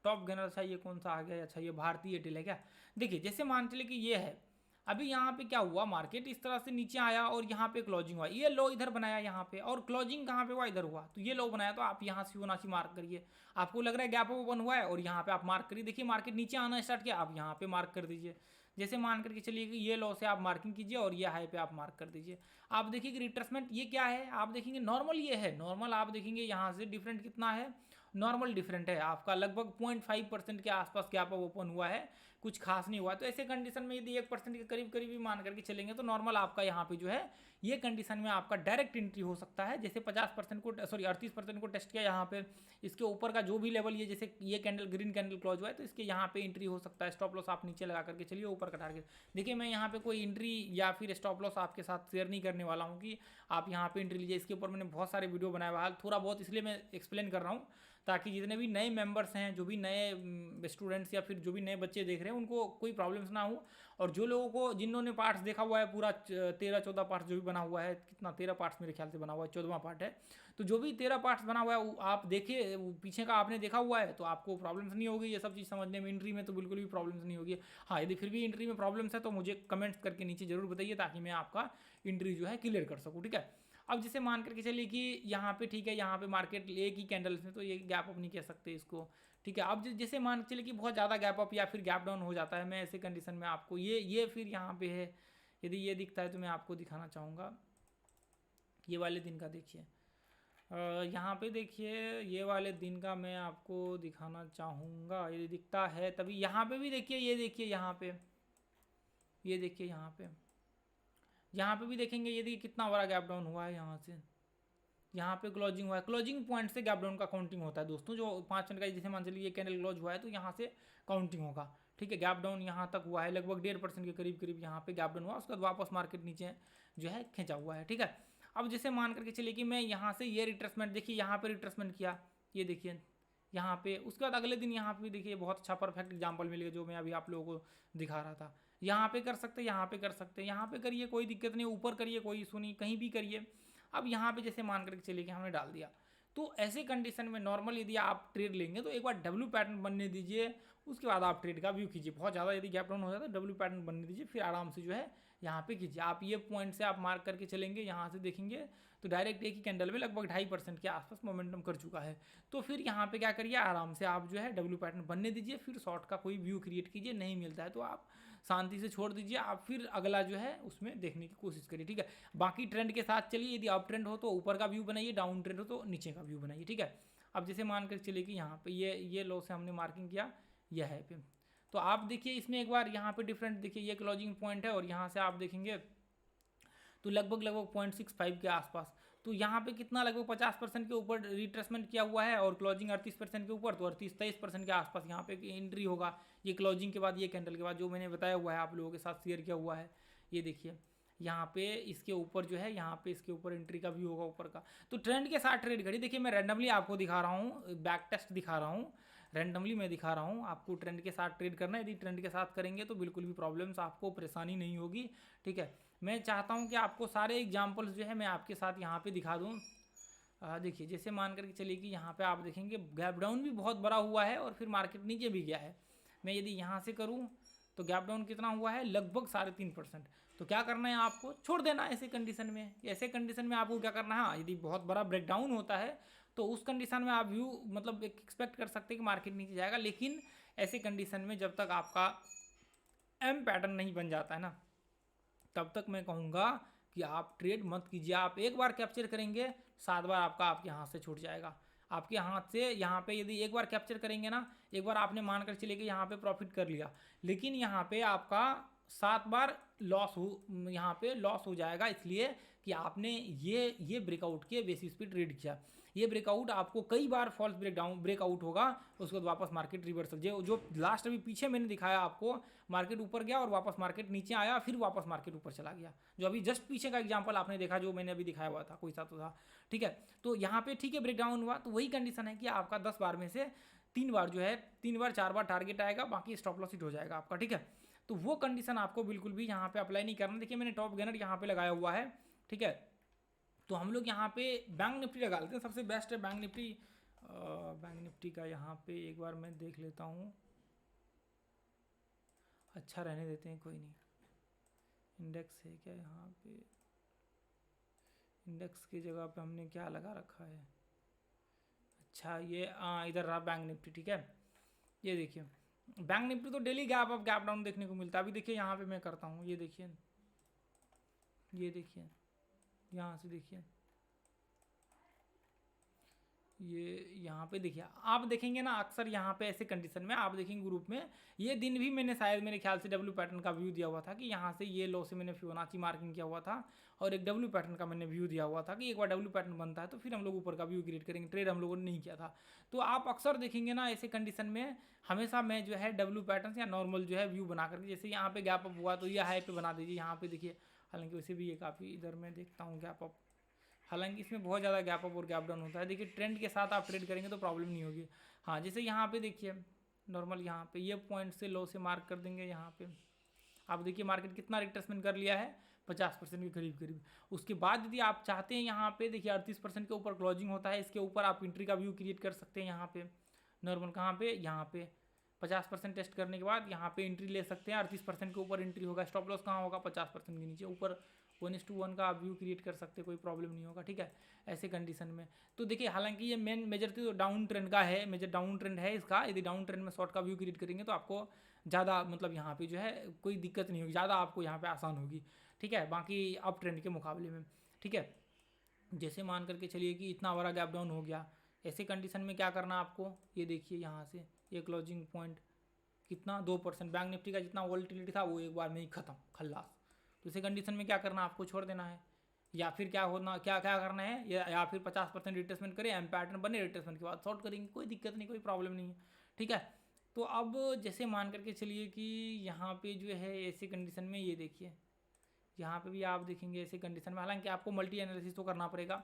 टॉप गेनर, अच्छा ये कौन सा आ गया, अच्छा ये भारतीय एयरटेल है क्या। देखिए जैसे मान चलिए कि ये है, अभी यहाँ पे क्या हुआ, मार्केट इस तरह से नीचे आया और यहाँ पे क्लोजिंग हुआ, ये लो इधर बनाया यहाँ पे, और क्लोजिंग कहाँ पे हुआ, इधर हुआ, तो ये लो बनाया, तो आप यहाँ से फिबोनाची मार्क करिए। आपको लग रहा है गैप ओपन हुआ है और यहाँ पे आप मार्क करिए, देखिए मार्केट नीचे आना स्टार्ट किया, आप यहाँ पे मार्क कर दीजिए। जैसे मान करके चलिए कि ये लो से आप मार्किंग कीजिए और ये हाई पे आप मार्क कर दीजिए। आप देखिए कि रिट्रेसमेंट ये क्या है, आप देखेंगे नॉर्मल ये है, नॉर्मल आप देखेंगे यहाँ से डिफरेंट कितना है, नॉर्मल डिफरेंट है आपका लगभग 0.5% के आसपास गैप अप ओपन हुआ है, कुछ खास नहीं हुआ। तो ऐसे कंडीशन में यदि 1% के करीब करीब भी मान करके चलेंगे तो नॉर्मल आपका यहाँ पे जो है ये कंडीशन में आपका डायरेक्ट एंट्री हो सकता है। जैसे 50% को, सॉरी 38% को टेस्ट किया यहाँ पे, इसके ऊपर का जो भी लेवल, ये जैसे ये कैंडल ग्रीन कैंडल क्लोज हुआ है तो इसके यहाँ पे एंट्री हो सकता है। स्टॉप लॉस आप नीचे लगा करके चलिए, ऊपर का टारगेट देखिए, मैं यहाँ पे कोई एंट्री या फिर स्टॉप लॉस आपके साथ शेयर नहीं करने वाला हूँ कि आप यहाँ पे एंट्री लीजिए। इसके ऊपर मैंने बहुत सारे वीडियो बनाया हुआ है, थोड़ा बहुत इसलिए मैं एक्सप्लेन कर रहा हूँ ताकि जितने भी नए मेंबर्स हैं, जो भी नए स्टूडेंट्स या फिर जो भी नए बच्चे देख रहे हैं, उनको कोई प्रॉब्लम्स ना हो। और जो लोगों को, जिन्होंने पार्ट्स देखा हुआ है पूरा 13-14 पार्ट्स जो भी बना हुआ है, कितना 13 पार्ट्स मेरे ख्याल से बना हुआ है, 14वां पार्ट है, तो जो भी 13 पार्ट्स बना हुआ है आप देखिए, पीछे का आपने देखा हुआ है तो आपको प्रॉब्लम्स नहीं होगी ये सब चीज़ समझने में। एंट्री में तो बिल्कुल भी प्रॉब्लम्स नहीं होगी। हाँ, यदि फिर भी एंट्री में प्रॉब्लम्स है तो मुझे कमेंट्स करके नीचे जरूर बताइए ताकि मैं आपका एंट्री जो है क्लियर कर सकूँ। ठीक है, अब जैसे मान करके चलिए कि यहाँ पे ठीक है, यहाँ पे मार्केट एक ही कैंडल्स में, तो ये गैप अप नहीं कह सकते इसको, ठीक है। अब जैसे मान के चलिए कि बहुत ज़्यादा गैप अप या फिर गैप डाउन हो जाता है, मैं ऐसे कंडीशन में आपको ये फिर यहाँ पे है, यदि ये दिखता है तो मैं आपको दिखाना चाहूँगा। ये वाले दिन का देखिए, यहाँ पे देखिए ये वाले दिन का मैं आपको दिखाना चाहूँगा, यदि दिखता है तभी। यहाँ पे भी देखिए, ये देखिए यहाँ पे, ये देखिए यहाँ पे भी देखेंगे, ये देखिए कितना बड़ा गैप डाउन हुआ है यहाँ से, यहाँ पे क्लोजिंग हुआ है। क्लोजिंग पॉइंट से गैप डाउन का काउंटिंग होता है दोस्तों, जो 5 मिनट का जैसे मान चलिए ये कैंडल क्लोज हुआ है तो यहाँ से काउंटिंग होगा, ठीक है। गैप डाउन यहाँ तक हुआ है, लगभग 1.5% के करीब यहाँ पे गैप डाउन हुआ, उसके बाद वापस मार्केट नीचे जो है खींचा हुआ है, ठीक है। अब जैसे मान करके चलिए कि मैं यहाँ से ये रिट्रेसमेंट, देखिए यहाँ पे रिट्रेसमेंट किया, ये देखिए यहाँ पे, उसके बाद अगले दिन यहाँ पे देखिए बहुत अच्छा परफेक्ट एग्जाम्पल मिलेगा जो मैं अभी आप लोगों को दिखा रहा था। यहाँ पे कर सकते, यहाँ पे कर सकते, यहाँ पे करिए, कोई दिक्कत नहीं, ऊपर करिए, कोई इशू नहीं, कहीं भी करिए। अब यहाँ पे जैसे मान करके चलिए कि हमने डाल दिया, तो ऐसे कंडीशन में नॉर्मल यदि आप ट्रेड लेंगे तो एक बार डब्ल्यू पैटर्न बनने दीजिए, उसके बाद आप ट्रेड का व्यू कीजिए। बहुत ज़्यादा यदि गैप डाउन हो जाता है तो डब्ल्यू पैटर्न बनने दीजिए, फिर आराम से जो है यहाँ पे कीजिए। आप ये पॉइंट से आप मार्क करके चलेंगे, यहाँ से देखेंगे तो डायरेक्ट एक ही कैंडल में लगभग 2.5% के आसपास मोमेंटम कर चुका है। तो फिर यहाँ पे क्या करिए, आराम से आप जो है डब्ल्यू पैटर्न बनने दीजिए, फिर शॉर्ट का कोई व्यू क्रिएट कीजिए। नहीं मिलता है तो आप शांति से छोड़ दीजिए, आप फिर अगला जो है उसमें देखने की कोशिश करिए, ठीक है। बाकी ट्रेंड के साथ चलिए, यदि अप ट्रेंड हो तो ऊपर का व्यू बनाइए, डाउन ट्रेंड हो तो नीचे का व्यू बनाइए, ठीक है। अब जैसे मान कर चलिए कि यहाँ पे ये लो से हमने मार्किंग किया, यह है पे, तो आप देखिए इसमें एक बार यहाँ पे डिफरेंट देखिए, ये क्लोजिंग पॉइंट है और यहाँ से आप देखेंगे तो लगभग 0.65 के आसपास, तो यहाँ पे कितना लगभग 50% के ऊपर रिट्रेसमेंट किया हुआ है और क्लोजिंग 38% के ऊपर, तो 38-23% के आसपास यहाँ पे एंट्री होगा। ये क्लोजिंग के बाद, ये कैंडल के बाद जो मैंने बताया हुआ है आप लोगों के साथ शेयर किया हुआ है, ये देखिए यहाँ पे इसके ऊपर जो है, यहाँ पे इसके ऊपर एंट्री का व्यू होगा ऊपर का। तो ट्रेंड के साथ ट्रेड करिए। देखिए मैं रैंडमली आपको दिखा रहा हूँ, बैक टेस्ट दिखा रहा हूँ, रैंडमली मैं दिखा रहा हूँ आपको। ट्रेंड के साथ ट्रेड करना है, यदि ट्रेंड के साथ करेंगे तो बिल्कुल भी प्रॉब्लम्स, आपको परेशानी नहीं होगी, ठीक है। मैं चाहता हूँ कि आपको सारे एग्जाम्पल्स जो है मैं आपके साथ यहाँ पे दिखा दूँ। देखिए जैसे मान करके चलिए कि यहाँ पे आप देखेंगे गैप डाउन भी बहुत बड़ा हुआ है और फिर मार्केट नीचे भी गया है। मैं यदि यहाँ से करूँ तो गैप डाउन कितना हुआ है, लगभग 3.5%। तो क्या करना है आपको, छोड़ देना ऐसे कंडीशन में। ऐसे कंडीशन में आपको क्या करना है, यदि बहुत बड़ा ब्रेकडाउन होता है तो उस कंडीशन में आप व्यू मतलब एक्सपेक्ट कर सकते हैं कि मार्केट नीचे जाएगा, लेकिन ऐसे कंडीशन में जब तक आपका एम पैटर्न नहीं बन जाता है ना, तब तक मैं कहूँगा कि आप ट्रेड मत कीजिए। आप एक बार कैप्चर करेंगे, 7 बार आपके हाथ से छूट जाएगा। आपके हाथ से यहाँ पे यदि एक बार कैप्चर करेंगे ना, एक बार आपने मान कर चलिए कि यहाँ पे प्रॉफिट कर लिया, लेकिन यहाँ पे आपका 7 बार लॉस यहाँ पे लॉस हो जाएगा, इसलिए कि आपने ये ब्रेकआउट के बेसिस पे ट्रेड किया। ये ब्रेकआउट आपको कई बार फॉल्स ब्रेकआउट होगा, उसके बाद वापस मार्केट रिवर्सल, जो लास्ट अभी पीछे मैंने दिखाया आपको, मार्केट ऊपर गया और वापस मार्केट नीचे आया, फिर वापस मार्केट ऊपर चला गया। जो अभी जस्ट पीछे का एग्जांपल आपने देखा, जो मैंने अभी दिखाया हुआ था, कोई सा तो था, ठीक है। तो यहाँ पे ठीक है ब्रेकडाउन हुआ, तो वही कंडीशन है कि आपका 10 बार में से 3 बार जो है, 3 बार 4 बार टारगेट आएगा, बाकी स्टॉप लॉस हिट हो जाएगा आपका, ठीक है। तो वो कंडीशन आपको बिल्कुल भी यहाँ पे अप्लाई नहीं करना। देखिए मैंने टॉप गेनर यहाँ पे लगाया हुआ है, ठीक है। तो हम लोग यहाँ पे बैंक निफ्टी लगा लेते हैं, सबसे बेस्ट है बैंक निफ्टी। बैंक निफ्टी का यहाँ पे एक बार मैं देख लेता हूँ, अच्छा रहने देते हैं, कोई नहीं। इंडेक्स है क्या यहाँ पे, इंडेक्स की जगह पे हमने क्या लगा रखा है, अच्छा ये इधर रहा बैंक निफ्टी, ठीक है। ये देखिए बैंक निफ्टी तो daily gap up gap down देखने को मिलता है। अभी देखिए यहाँ पे मैं करता हूँ, ये देखिए यहाँ से देखिए, ये यहाँ पे देखिए, आप देखेंगे ना अक्सर यहाँ पे ऐसे कंडीशन में आप देखेंगे ग्रुप में, ये दिन भी मैंने शायद मेरे ख्याल से डब्ल्यू पैटर्न का व्यू दिया हुआ था कि यहाँ से ये लो से मैंने फिबोनाची मार्किंग किया हुआ था, और एक डब्ल्यू पैटर्न का मैंने व्यू दिया हुआ था कि एक बार डब्ल्यू पैटर्न बनता है तो फिर हम लोग ऊपर का व्यू क्रिएट करेंगे। ट्रेड हम लोगों ने नहीं किया था। तो आप अक्सर देखेंगे ना ऐसे कंडीशन में हमेशा मैं जो है डब्ल्यू पैटर्न या नॉर्मल जो है व्यू बना करके, जैसे यहाँ पे गैप अप हुआ तो ये हाई पे बना दीजिए, यहाँ पे देखिए, हालांकि वैसे भी ये काफ़ी, इधर मैं देखता हूँ गैप अप, हालांकि इसमें बहुत ज़्यादा गैप अप और गैप डाउन होता है। देखिए ट्रेंड के साथ आप ट्रेड करेंगे तो प्रॉब्लम नहीं होगी। हाँ जैसे यहाँ पे देखिए नॉर्मल, यहाँ पे ये पॉइंट से लो से मार्क कर देंगे, यहाँ पे आप देखिए मार्केट कितना रिट्रेसमेंट कर लिया है, 50% के करीब। उसके बाद यदि आप चाहते हैं यहाँ पे देखिए 38% के ऊपर क्लोजिंग होता है, इसके ऊपर आप एंट्री का व्यू क्रिएट कर सकते हैं। यहाँ पे नॉर्मल कहाँ पे, यहाँ पे 50% टेस्ट करने के बाद यहाँ पे एंट्री ले सकते हैं। 38% के ऊपर एंट्री होगा, स्टॉप लॉस कहाँ होगा, 50% के नीचे, ऊपर 1:1 का आप व्यू क्रिएट कर सकते हैं, कोई प्रॉब्लम नहीं होगा, ठीक है, ऐसे कंडीशन में। तो देखिए हालांकि ये मेन मेजर तो डाउन ट्रेंड का है, मेजर डाउन ट्रेंड है इसका। यदि डाउन ट्रेंड में शॉर्ट का व्यू क्रिएट करेंगे तो आपको ज़्यादा मतलब यहाँ पे जो है कोई दिक्कत नहीं होगी, ज़्यादा आपको यहाँ पे आसान होगी, ठीक है, बाकी अप ट्रेंड के मुकाबले में, ठीक है। जैसे मान करके चलिए कि इतना बड़ा गैप डाउन हो गया, ऐसे कंडीशन में क्या करना आपको, ये देखिए यहाँ से ये क्लोजिंग पॉइंट कितना 2%, बैंक निफ्टी का जितना वॉलेटिलिटी था वो एक बार में ही खत्म, खल्लास। तो इसी कंडीशन में क्या करना, आपको छोड़ देना है, या फिर क्या होना, क्या क्या करना है, या फिर 50% रिट्रेसमेंट करें, एम पैटर्न बने, रिट्रेसमेंट के बाद शॉर्ट करेंगे, कोई दिक्कत नहीं, कोई प्रॉब्लम नहीं है, ठीक है। तो अब जैसे मान करके चलिए कि यहाँ पे जो है ऐसी कंडीशन में ये देखिए, यहाँ पे भी आप देखेंगे ऐसे कंडीशन में, हालांकि आपको मल्टी एनालिसिस तो करना पड़ेगा,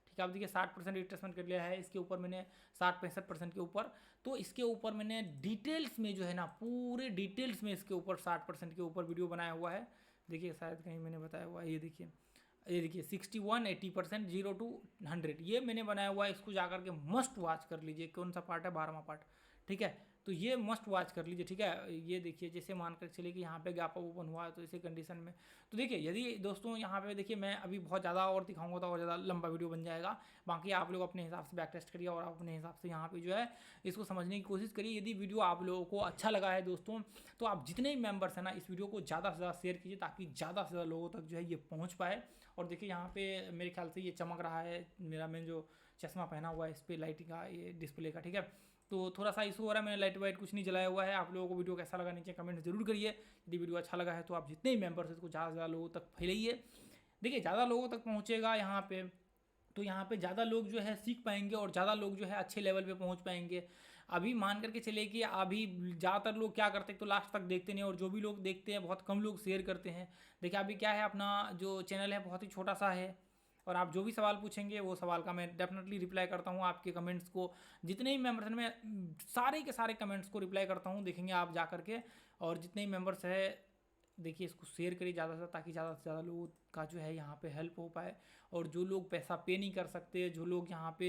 ठीक है। आप देखिए 60% रिट्रेसमेंट कर लिया है, इसके ऊपर मैंने 60-65% के ऊपर, तो इसके ऊपर मैंने डिटेल्स में जो है ना, पूरे डिटेल्स में इसके ऊपर 60% के ऊपर वीडियो बनाया हुआ है। देखिए शायद कहीं मैंने बताया हुआ है, ये देखिए 61, 80%, 0 to 100, ये मैंने बनाया हुआ है। इसको जाकर के मस्ट वॉच कर लीजिए, कौन सा पार्ट है, 12वां पार्ट, ठीक है। तो ये मस्ट वॉच कर लीजिए, ठीक है। ये देखिए जैसे मानकर चलिए कि यहाँ पे गैप ओपन हुआ है, तो इसी कंडीशन में तो देखिए, यदि दोस्तों यहाँ पे देखिए मैं अभी बहुत ज़्यादा और दिखाऊंगा तो और ज़्यादा लंबा वीडियो बन जाएगा। बाकी आप लोग अपने हिसाब से बैक टेस्ट करिए और आप अपने हिसाब से यहाँ पे जो है इसको समझने की कोशिश करिए। यदि वीडियो आप लोगों को अच्छा लगा है दोस्तों, तो आप जितने भी मेंबर्स हैं ना, इस वीडियो को ज़्यादा से ज़्यादा शेयर कीजिए, ताकि ज़्यादा से ज़्यादा लोगों तक जो है ये पहुँच पाए। और देखिए यहाँ पे मेरे ख्याल से ये चमक रहा है, मेरा मैं जो चश्मा पहना हुआ है इस पर लाइटिंग का, ये डिस्प्ले का, ठीक है। तो थोड़ा सा इशू हो रहा है, मैंने लाइट वाइट कुछ नहीं जलाया हुआ है। आप लोगों को वीडियो कैसा लगा नीचे कमेंट जरूर करिए। यदि वीडियो अच्छा लगा है तो आप जितने भी मेंबर्स हैं इसको ज़्यादा से ज़्यादा लोगों तक फैलाइए। देखिए ज़्यादा लोगों तक पहुँचेगा यहाँ पे, तो यहाँ पे ज़्यादा लोग जो है सीख पाएंगे और ज़्यादा लोग जो है अच्छे लेवल पे पहुँच पाएंगे। अभी मान करके चले कि अभी ज़्यादातर लोग क्या करते हैं, तो लास्ट तक देखते नहीं, और जो भी लोग देखते हैं बहुत कम लोग शेयर करते हैं। देखिए अभी क्या है, अपना जो चैनल है बहुत ही छोटा सा है, और आप जो भी सवाल पूछेंगे वो सवाल का मैं डेफिनेटली रिप्लाई करता हूँ। आपके कमेंट्स को, जितने भी मेंबर्स हैं, मैं सारे के सारे कमेंट्स को रिप्लाई करता हूँ, देखेंगे आप जा करके। और जितने भी मेंबर्स है देखिए इसको शेयर करिए ज़्यादा से ज़्यादा, ताकि ज़्यादा से ज़्यादा लोगों का जो है यहाँ पे हेल्प हो पाए। और जो लोग पैसा पे नहीं कर सकते, जो लोग यहाँ पे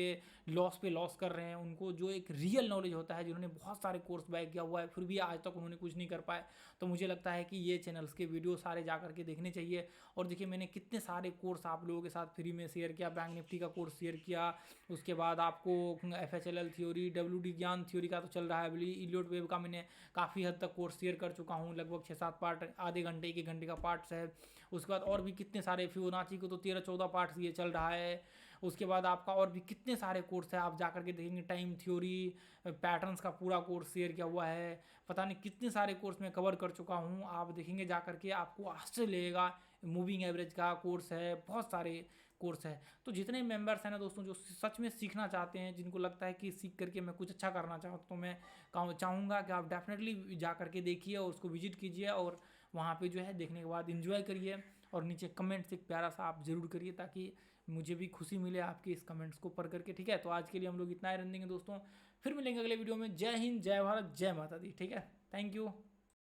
लॉस कर रहे हैं, उनको जो एक रियल नॉलेज होता है, जिन्होंने बहुत सारे कोर्स बाय किया हुआ है फिर भी आज तक उन्होंने कुछ नहीं कर पाए, तो मुझे लगता है कि ये चैनल्स के वीडियो सारे जा करके देखने चाहिए। और देखिए मैंने कितने सारे कोर्स आप लोगों के साथ फ्री में शेयर किया, बैंक निफ्टी का कोर्स शेयर किया, उसके बाद आपको FHLL थ्योरी, WD ज्ञान थ्योरी का तो चल रहा है अभी, इलियट वेव का मैंने काफ़ी हद तक कोर्स शेयर कर चुका हूँ, लगभग 6-7 पार्ट, आधे घंटे 1 घंटे का पार्ट्स है। उसके बाद और भी कितने सारे, फिबोनाची को तो 13-14 पार्ट्स ये चल रहा है। उसके बाद आपका और भी कितने सारे कोर्स है, आप जा करके देखेंगे, टाइम थ्योरी, पैटर्न्स का पूरा कोर्स शेयर किया हुआ है, पता नहीं कितने सारे कोर्स मैं कवर कर चुका हूँ। आप देखेंगे जा करके, आपको आश्चर्य लगेगा। मूविंग एवरेज का कोर्स है, बहुत सारे कोर्स है। तो जितने मेंबर्स हैं ना दोस्तों, जो सच में सीखना चाहते हैं, जिनको लगता है कि सीख करके मैं कुछ अच्छा करना चाहता हूँ, तो मैं चाहूँगा कि आप डेफिनेटली जा करके देखिए और उसको विजिट कीजिए, और वहाँ पे जो है देखने के बाद एंजॉय करिए। और नीचे कमेंट्स एक प्यारा सा आप ज़रूर करिए, ताकि मुझे भी खुशी मिले आपके इस कमेंट्स को पढ़ करके, ठीक है। तो आज के लिए हम लोग इतना ही रन देंगे दोस्तों, फिर मिलेंगे अगले वीडियो में। जय हिंद, जय भारत, जय माता दी, ठीक है। Thank you.